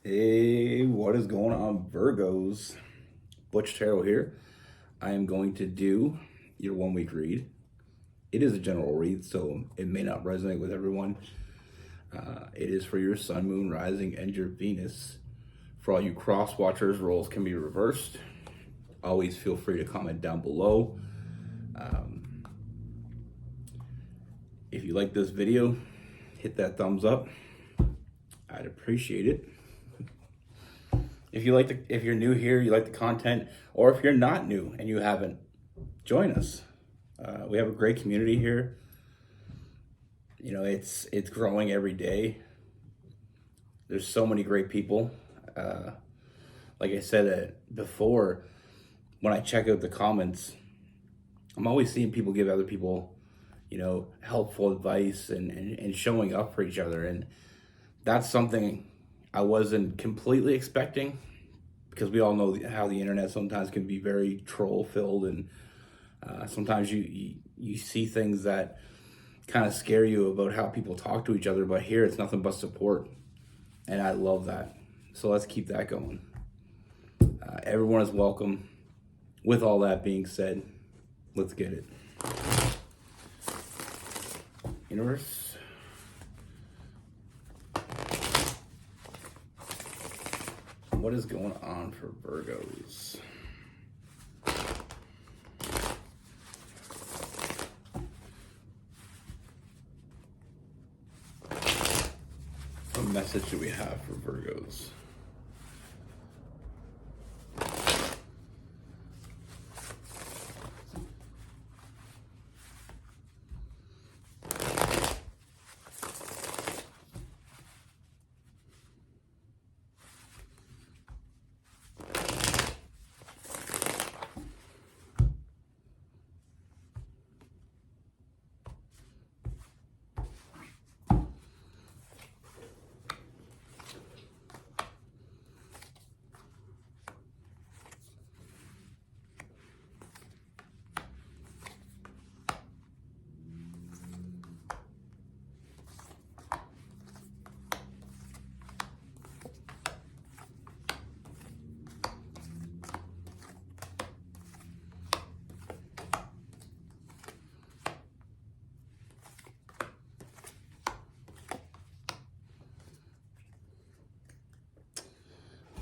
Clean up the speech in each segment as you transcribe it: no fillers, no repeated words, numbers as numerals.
Hey, what is going on, Virgos? Butch Tarot here. I am going to do your 1 week read. It is a general read, so it may not resonate with everyone. It is for your sun, moon, rising, and your Venus. For all you cross watchers, roles can be reversed. Always feel free to comment down below. If you like this video, hit that thumbs up. I'd appreciate it. If you're new here, you like the content, or if you're not new and you haven't, join us. We have a great community here. You know, it's growing every day. There's so many great people. Like I said before, when I check out the comments, I'm always seeing people give other people, helpful advice and showing up for each other. And that's something I wasn't completely expecting, because we all know how the internet sometimes can be very troll filled, and sometimes you see things that kind of scare you about how people talk to each other. But here it's nothing but support, and I love that. So let's keep that going. Everyone is welcome. With all that being said, let's get it. Universe. What is going on for Virgos? What message do we have for Virgos?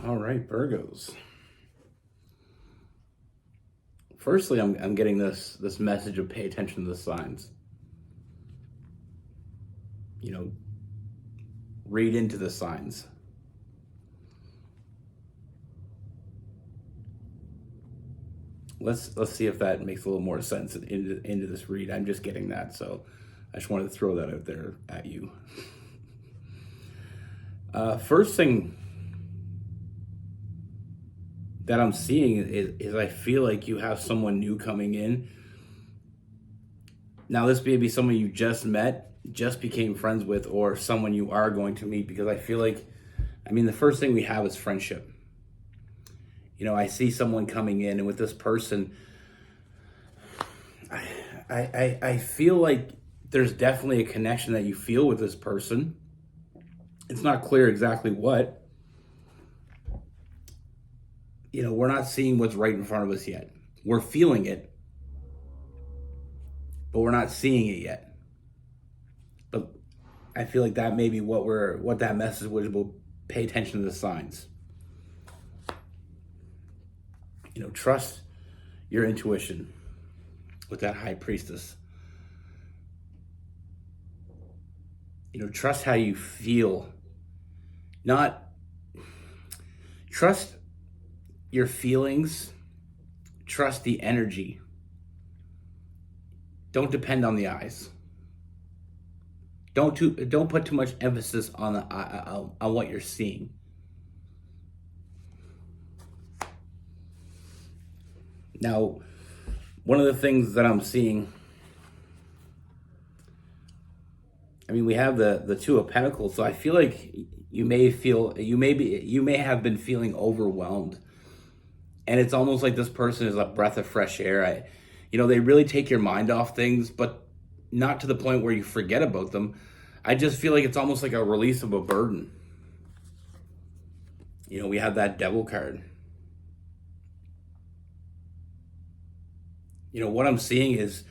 All right, Virgos. Firstly, I'm getting this message of pay attention to the signs. Read into the signs. Let's see if that makes a little more sense into this read. I'm just getting that, so I just wanted to throw that out there at you. First thing that I'm seeing is I feel like you have someone new coming in. Now, this may be someone you just met, just became friends with, or someone you are going to meet, because I feel like, the first thing we have is friendship. I see someone coming in, and with this person, I feel like there's definitely a connection that you feel with this person. It's not clear exactly what. We're not seeing what's right in front of us yet. We're feeling it, but we're not seeing it yet. But I feel like that may be what that message was about. Pay attention to the signs. Trust your intuition with that High Priestess. Trust how you feel. Trust your feelings. Trust the energy. Don't depend on the eyes. Don't put too much emphasis on what you're seeing. Now, one of the things that I'm seeing, we have the Two of Pentacles, so I feel like you may have been feeling overwhelmed, and it's almost like this person is a breath of fresh air. They really take your mind off things, but not to the point where you forget about them. I just feel like it's almost like a release of a burden. We have that devil card. What I'm seeing is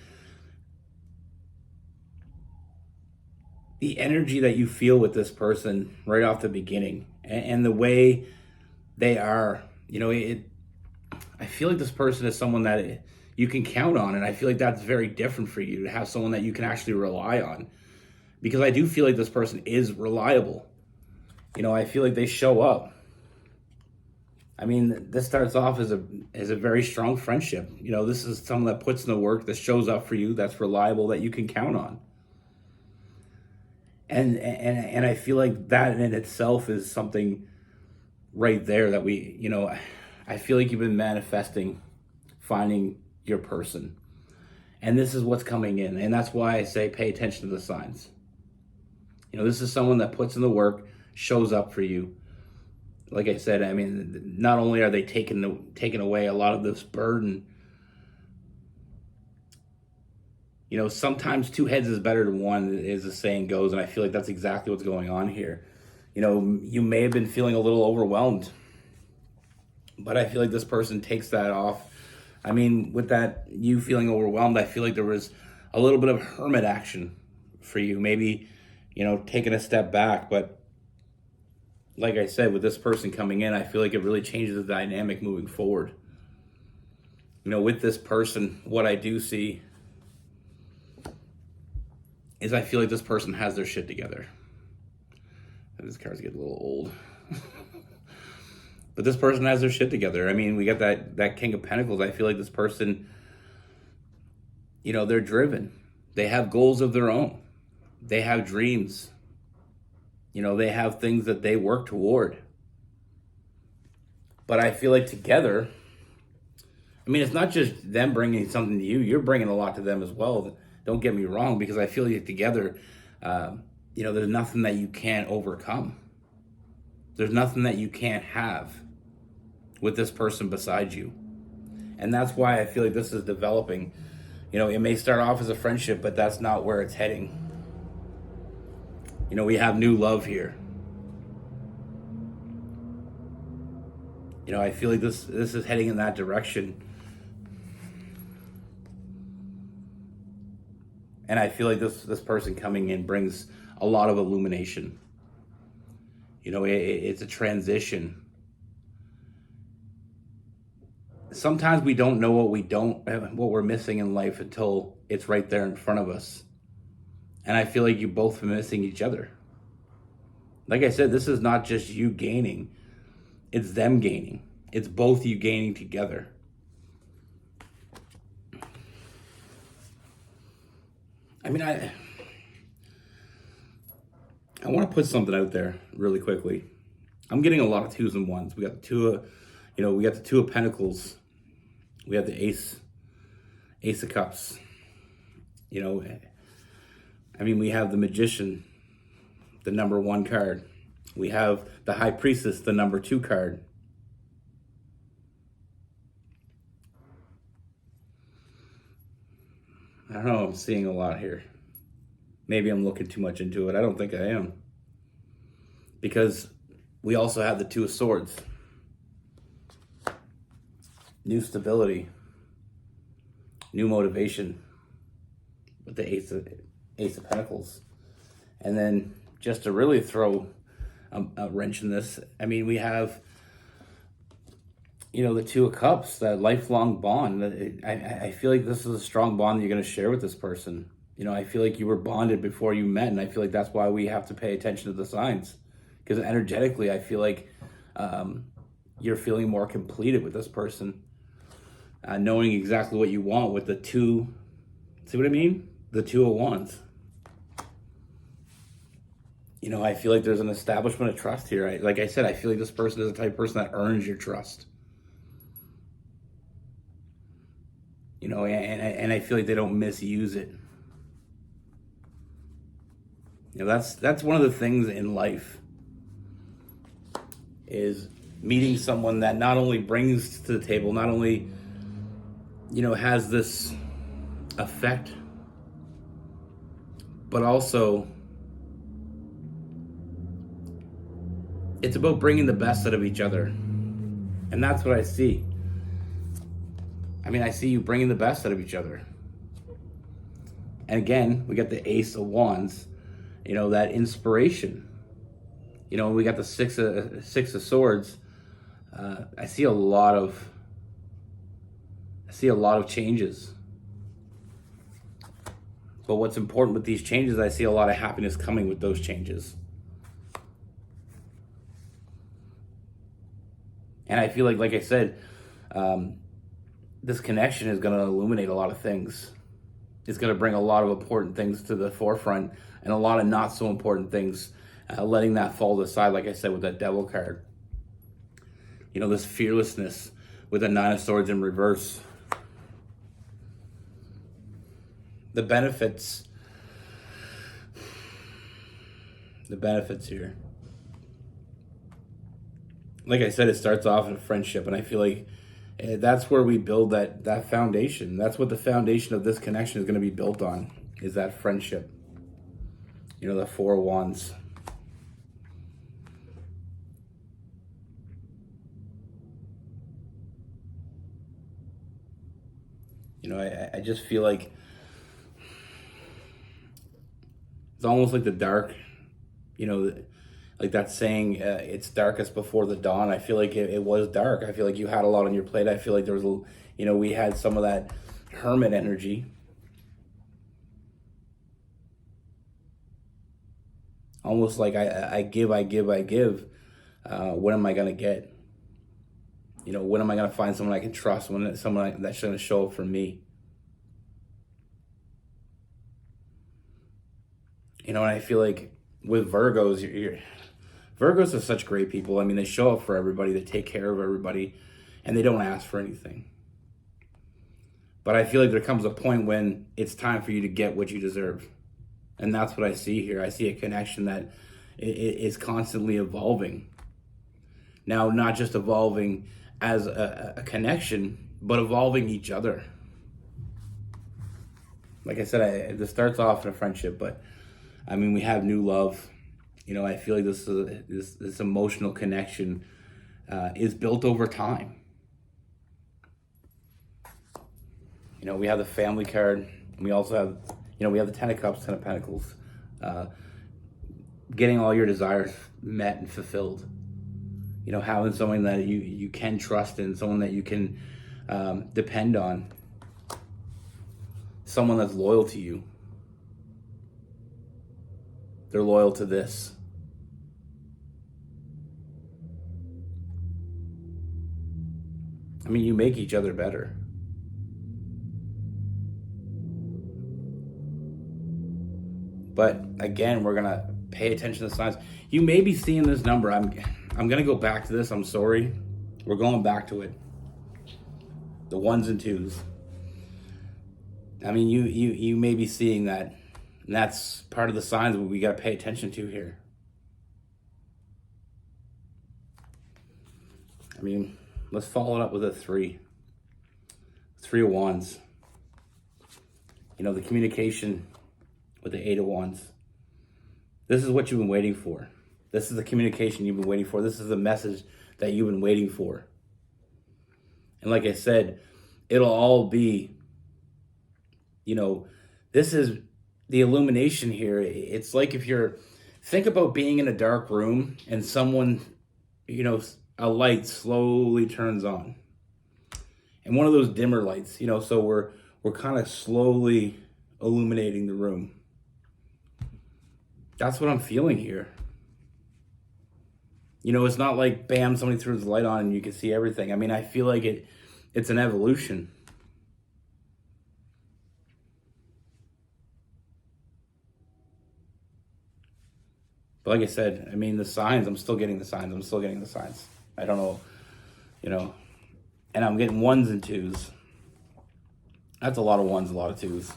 the energy that you feel with this person right off the beginning, and the way they are. I feel like this person is someone that you can count on, and I feel like that's very different for you to have someone that you can actually rely on, because I do feel like this person is reliable. I feel like they show up. I mean, this starts off as a very strong friendship. This is someone that puts in the work, that shows up for you, that's reliable, that you can count on. And I feel like that in itself is something right there that I feel like you've been manifesting finding your person. And this is what's coming in. And that's why I say pay attention to the signs. This is someone that puts in the work, shows up for you. Like I said, I mean, not only are they taking away a lot of this burden, sometimes two heads is better than one, as the saying goes, and I feel like that's exactly what's going on here. You may have been feeling a little overwhelmed, but I feel like this person takes that off. I mean, with that, you feeling overwhelmed, I feel like there was a little bit of hermit action for you. Maybe, taking a step back, but like I said, with this person coming in, I feel like it really changes the dynamic moving forward. With this person, what I do see is I feel like this person has their shit together. This card's getting a little old. But this person has their shit together. I mean, we got that King of Pentacles. I feel like this person, they're driven. They have goals of their own. They have dreams. They have things that they work toward. But I feel like together, I mean, it's not just them bringing something to you. You're bringing a lot to them as well. Don't get me wrong, because I feel like together, there's nothing that you can't overcome. There's nothing that you can't have with this person beside you. And that's why I feel like this is developing. It may start off as a friendship, but that's not where it's heading. We have new love here. I feel like this is heading in that direction. And I feel like this person coming in brings a lot of illumination. It's a transition. Sometimes we don't know what we're missing in life until it's right there in front of us. And I feel like you both are missing each other. Like I said, this is not just you gaining. It's them gaining. It's both you gaining together. I mean, I want to put something out there really quickly. I'm getting a lot of twos and ones. We got the two of Pentacles. We have the Ace of Cups. I mean, we have the Magician, the number 1 card. We have the High Priestess, the number 2 card. I don't know, I'm seeing a lot here. Maybe I'm looking too much into it. I don't think I am. Because we also have the 2 of Swords. New stability. New motivation. With the Ace of Pentacles. And then just to really throw a wrench in this, I mean, we have, the 2 of Cups, that lifelong bond. I feel like this is a strong bond that you're going to share with this person. I feel like you were bonded before you met, and I feel like that's why we have to pay attention to the signs. Because energetically, I feel like you're feeling more completed with this person. Knowing exactly what you want with the 2, see what I mean? The 2 of Wands. I feel like there's an establishment of trust here. Like I said, I feel like this person is the type of person that earns your trust. And I feel like they don't misuse it. That's one of the things in life, is meeting someone that not only brings to the table, not only, has this effect, but also it's about bringing the best out of each other. And that's what I see. I mean, I see you bringing the best out of each other. And again, we got the Ace of Wands, you know, that inspiration. You know, we got the Six of Swords. I see a lot of changes. But what's important with these changes, I see a lot of happiness coming with those changes. And I feel like I said, this connection is going to illuminate a lot of things. It's going to bring a lot of important things to the forefront and a lot of not so important things, letting that fall to the side, like I said, with that Devil card. You know, this fearlessness with the Nine of Swords in reverse. The benefits here. Like I said, it starts off in a friendship, and I feel like that's where we build that foundation. That's what the foundation of this connection is going to be built on, is that friendship. You know, the Four of Wands. You know, I just feel like it's almost like the dark, you know, like that saying, it's darkest before the dawn. I feel like it was dark. I feel like you had a lot on your plate. I feel like there was, you know, we had some of that hermit energy. Almost like I give. What am I going to get? You know, when am I going to find someone I can trust? Someone that's going to show up for me? You know, and I feel like with Virgos, Virgos are such great people. I mean, they show up for everybody. They take care of everybody. And they don't ask for anything. But I feel like there comes a point when it's time for you to get what you deserve. And that's what I see here. I see a connection that is constantly evolving. Now, not just evolving as a connection, but evolving each other. Like I said, this starts off in a friendship, but I mean, we have new love. You know, I feel like this emotional connection is built over time. You know, we have the Family card. And we also have, you know, we have the Ten of Cups, Ten of Pentacles. Getting all your desires met and fulfilled. You know, having someone that you can trust in, someone that you can depend on. Someone that's loyal to you. They're loyal to this. I mean, you make each other better. But again, we're gonna pay attention to signs. You may be seeing this number. I'm gonna go back to this. I'm sorry. We're going back to it. The 1s and 2s. I mean, you may be seeing that. And that's part of the signs we got to pay attention to here. I mean, let's follow it up with a 3. 3 of Wands. You know, the communication with the 8 of Wands. This is what you've been waiting for. This is the communication you've been waiting for. This is the message that you've been waiting for. And like I said, it'll all be, you know, this is the illumination here. It's like if think about being in a dark room and someone, you know, a light slowly turns on. And one of those dimmer lights, you know, so we're kind of slowly illuminating the room. That's what I'm feeling here. You know, it's not like, bam, somebody throws the light on and you can see everything. I mean, I feel like it's an evolution. But like I said, I mean, the signs, I'm still getting the signs. I don't know, you know. And I'm getting 1s and 2s. That's a lot of 1s, a lot of 2s.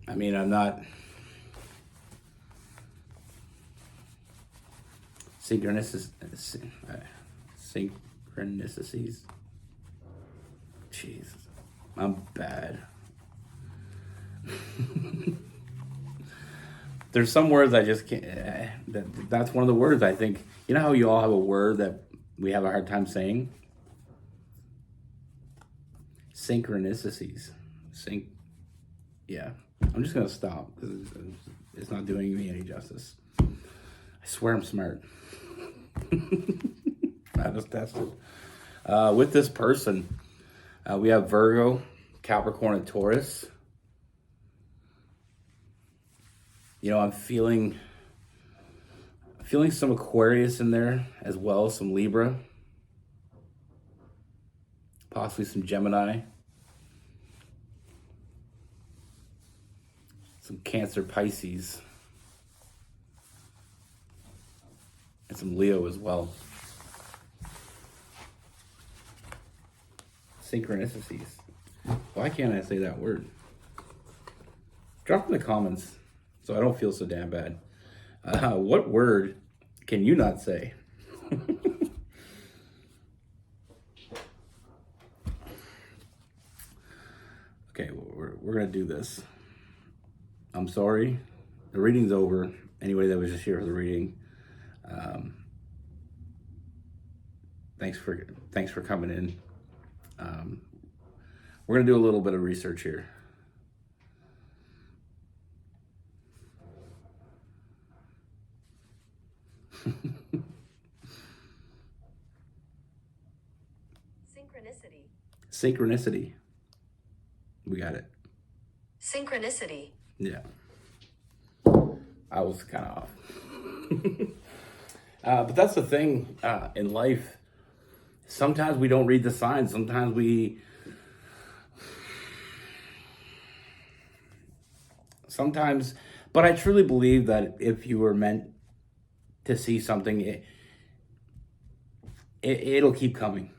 I mean, I'm not... Synchronicities. Jeez, I'm bad. there's some words I just can't. That's one of the words I think. You know how you all have a word that we have a hard time saying? Synchronicities. Yeah. I'm just gonna stop because it's not doing me any justice. I swear I'm smart. I just tested. With this person, we have Virgo, Capricorn, and Taurus. You know, I'm feeling some Aquarius in there as well, some Libra, possibly some Gemini, some Cancer, Pisces, and some Leo as well. Synchronicities. Why can't I say that word? Drop in the comments so I don't feel so damn bad. What word can you not say? Okay, we're gonna do this. I'm sorry. The reading's over. Anybody that was just here for the reading, thanks for coming in. We're gonna do a little bit of research here. Synchronicity. We got it. Synchronicity. Yeah. I was kind of off. But that's the thing in life. Sometimes we don't read the signs. Sometimes, but I truly believe that if you were meant to see something, it'll keep coming.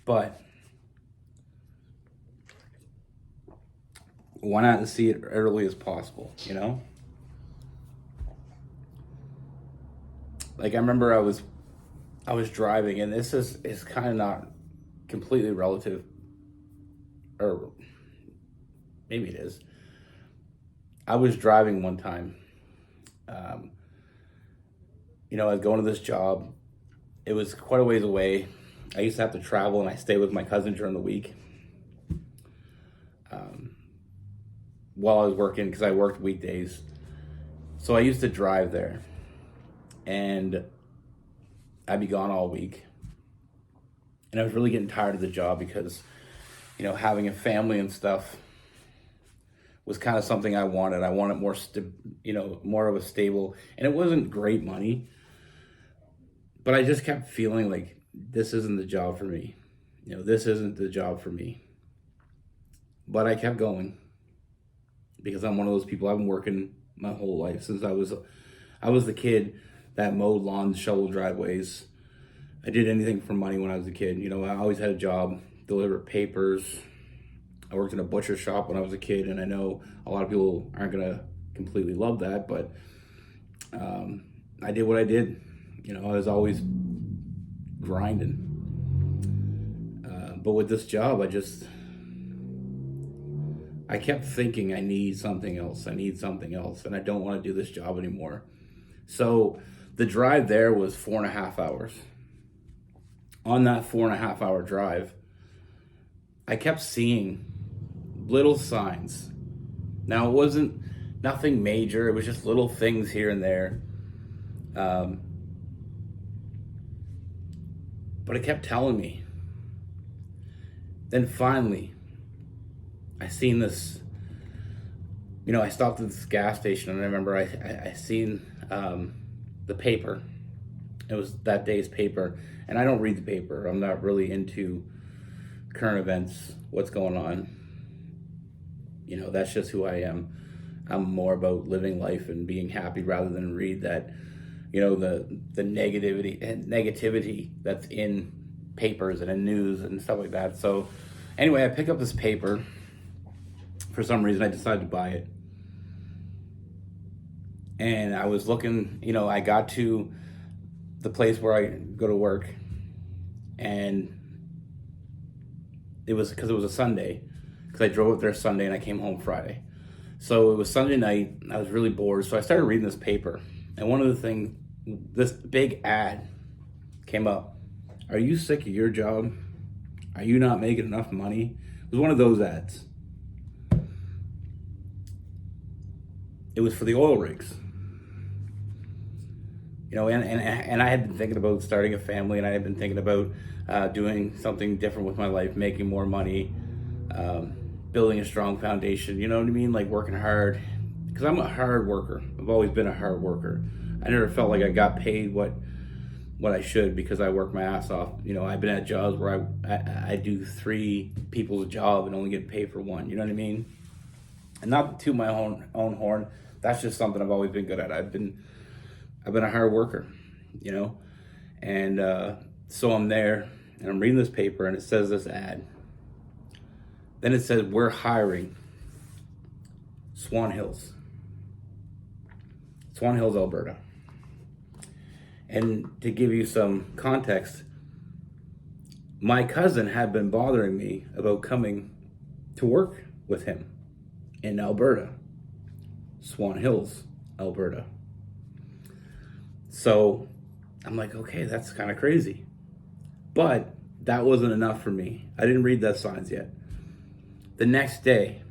But why not see it early as possible, you know? Like I remember I was driving, and this is kind of not completely relative, or maybe it is. I was driving one time. You know, I was going to this job. It was quite a ways away. I used to have to travel, and I stayed with my cousin during the week. While I was working, because I worked weekdays. So I used to drive there. And I'd be gone all week. And I was really getting tired of the job because, you know, having a family and stuff was kind of something I wanted. I wanted more of a stable, and it wasn't great money. But I just kept feeling like this isn't the job for me. You know, this isn't the job for me. But I kept going because I'm one of those people. I've been working my whole life since I was the kid that mowed lawns, shoveled driveways. I did anything for money when I was a kid. You know, I always had a job, delivered papers. I worked in a butcher shop when I was a kid, and I know a lot of people aren't gonna completely love that, but I did what I did. You know, I was always grinding. But with this job, I kept thinking I need something else, and I don't want to do this job anymore. So the drive there was 4.5 hours. On that 4.5 hour drive, I kept seeing little signs. Now, it wasn't nothing major. It was just little things here and there. But it kept telling me. Then finally, I seen this, you know, I stopped at this gas station, and I remember I seen the paper. It was that day's paper. And I don't read the paper. I'm not really into current events, what's going on. You know, that's just who I am. I'm more about living life and being happy rather than read that, you know, the negativity that's in papers and in news and stuff like that. So anyway, I pick up this paper. For some reason, I decided to buy it. And I was looking, you know, I got to the place where I go to work, and it was because it was a Sunday, because I drove up there Sunday and I came home Friday. So it was Sunday night. I was really bored. So I started reading this paper. And one of the things, this big ad came up. Are you sick of your job? Are you not making enough money? It was one of those ads. It was for the oil rigs. You know, and I had been thinking about starting a family, and I had been thinking about doing something different with my life, making more money, building a strong foundation. You know what I mean? Like working hard, because I'm a hard worker. I've always been a hard worker. I never felt like I got paid what I should because I work my ass off. You know, I've been at jobs where I do 3 people's job and only get paid for 1. You know what I mean? And not to my own horn. That's just something I've always been good at. I've been a hard worker, you know? And so I'm there and I'm reading this paper and it says this ad. Then it says, we're hiring Swan Hills, Alberta. And to give you some context, my cousin had been bothering me about coming to work with him in Alberta, Swan Hills, Alberta. So I'm like, okay, that's kind of crazy. But that wasn't enough for me. I didn't read that signs yet. The next day,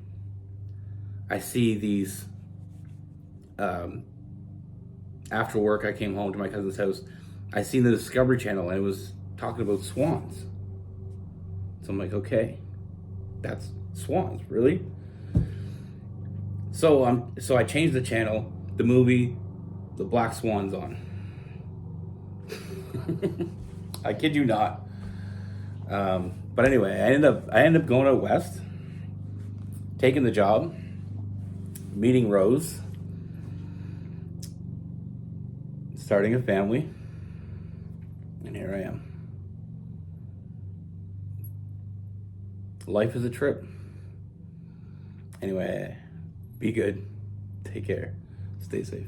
I see these, after work, I came home to my cousin's house. I seen the Discovery Channel and it was talking about swans. So I'm like, okay, that's swans, really? So I changed the channel. The movie, The Black Swan's on. I kid you not. But anyway, I ended up going out west, taking the job, meeting Rose, starting a family, and here I am. Life is a trip. Anyway, be good. Take care. Stay safe.